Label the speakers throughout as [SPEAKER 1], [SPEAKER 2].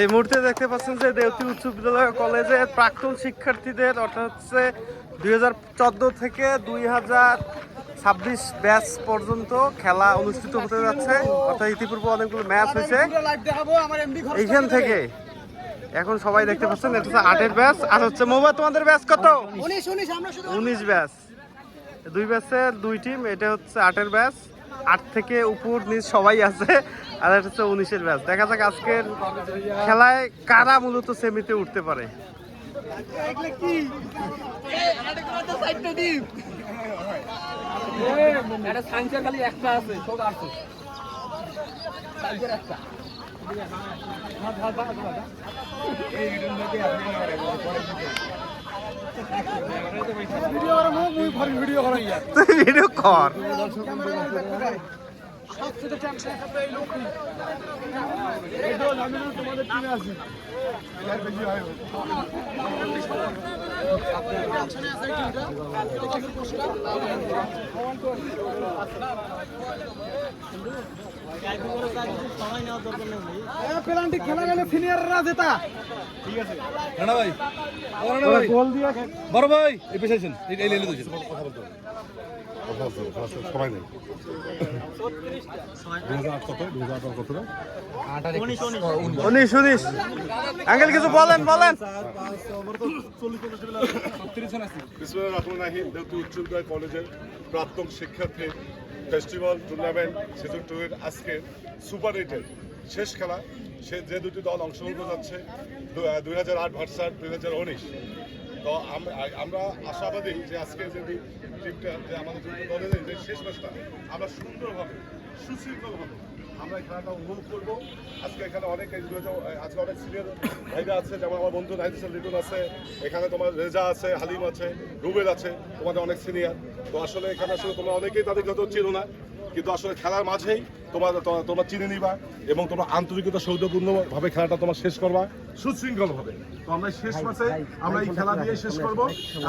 [SPEAKER 1] এই মুহূর্তে দেখতে পাচ্ছেন যে দেওতি উচ্চ বিদ্যালয় কলেজের প্রাক্তন শিক্ষার্থীদের অর্থাৎ হচ্ছে 2014 থেকে 2026 ব্যাচ পর্যন্ত খেলা অনুষ্ঠিত হতে যাচ্ছে। অর্থাৎ ইতিপূর্বে অনেকগুলো ম্যাচ হয়েছে। এইখান থেকে এখন সবাই দেখতে পাচ্ছেন এটা হচ্ছে 8-এর ব্যাচ। আর হচ্ছে মোবাইল তোমাদের ব্যাচ কত? 19 ব্যাচ। 2 ব্যাচের 2 টিম। এটা হচ্ছে 8-এর ব্যাচ। 8 থেকে উপর নিচ সবাই আছে। আর এটা হচ্ছে 19-এর ব্যাচ। দেখা যাক আজকের খেলায় কারা মূলত সেমিতে উঠতে পারে। ভিডিও কর।
[SPEAKER 2] খেলা গেলে সিনিয়ররা জেতা। ঠিক আছে রানা ভাই, গোল দিয়ে বড় ভাই এই পেছাইছেন এই লেলে দিয়েছেন কথা বলতে হবে। সবাই নেই
[SPEAKER 1] 19 আঙ্কেল কিছু বলেন।
[SPEAKER 3] উচ্চ বিদ্যালয় কলেজের প্রাক্তন শিক্ষার্থী ফেস্টিভ্যাল টুর্নামেন্ট সিজন 2 এর আজকে সুপার 8-এর শেষ খেলা। সে যে দুটি দল অংশগ্রহণ করতে যাচ্ছে 2008 ভার্সাস 2019। তো আমরা আশাবাদী যে আজকে যে টিমটা যে আমাদের দুটো দলের যে শেষ ম্যাচটা আমরা সুন্দরভাবে সুশৃঙ্খলভাবে আমরা এই খেলাটা উপভোগ করবো। আজকে এখানে অনেক আজকে অনেক সিনিয়র ভাইরা আছে, যেমন আমার বন্ধু নাহিদ লিটন আছে, এখানে তোমার রেজা আছে, হালিম আছে, রুবেল আছে, তোমাদের অনেক সিনিয়র। তো আসলে এখানে আসলে তোমরা অনেকেই তাদেরকে হয়তো চিনো না, কিন্তু আসলে খেলার মাঝেই তোমরা চিনে নিবা এবং তোমরা আন্তরিকতা সৌজন্যপূর্ণভাবে খেলাটা তোমার শেষ করবা সুশৃঙ্খলভাবে। তো আমরা শেষ ম্যাচে আমরা এই খেলা দিয়ে শেষ করব।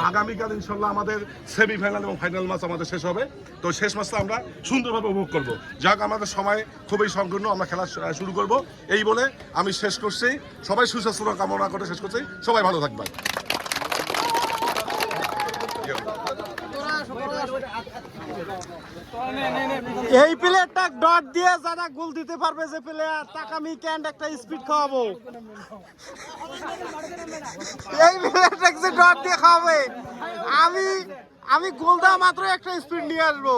[SPEAKER 3] আগামীকাল ইনশাল্লাহ আমাদের সেমিফাইনাল এবং ফাইনাল ম্যাচ আমাদের শেষ হবে। তো শেষ ম্যাচটা আমরা সুন্দরভাবে উপভোগ করব। যাক আমাদের সময় খুবই সংকীর্ণ, আমরা খেলা শুরু করব এই বলে আমি শেষ করছি। সবাই সুস্বাস্থ্য কামনা করে শেষ করছি। সবাই ভালো থাকবেন।
[SPEAKER 1] এই প্লেয়ারটা ডট দিয়ে যারা গোল দিতে পারবে, যে প্লেয়ার তাকে আমি ক্যান্ড একটা স্পিড খাওয়াবো। এই প্লেয়ারটাকে যে ডট দিয়ে খাওয়াবে, আমি গোল দেওয়া মাত্র একটা স্পিড নিয়ে আসবো।